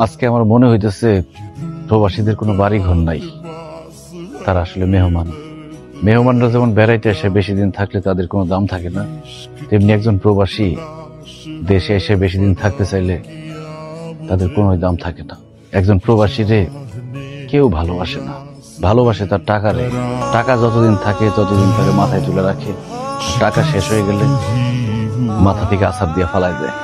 আজকে আমার মনে হইতেছে প্রবাসীদের কোনো বাড়ি ঘর নাই, তারা আসলে মেহমান। মেহমানরা যেমন বেড়াইতে এসে বেশি দিন থাকলে তাদের কোনো দাম থাকে না, তেমনি একজন প্রবাসী দেশে এসে বেশি দিন থাকতে চাইলে তাদের কোনো দাম থাকে না। একজন প্রবাসীরে কেউ ভালোবাসে না, ভালোবাসে তার টাকারে। টাকা যতদিন থাকে ততদিন তাকে মাথায় তুলে রাখে, টাকা শেষ হয়ে গেলে মাথা থেকে আছাড় দিয়ে ফালাই দেয়।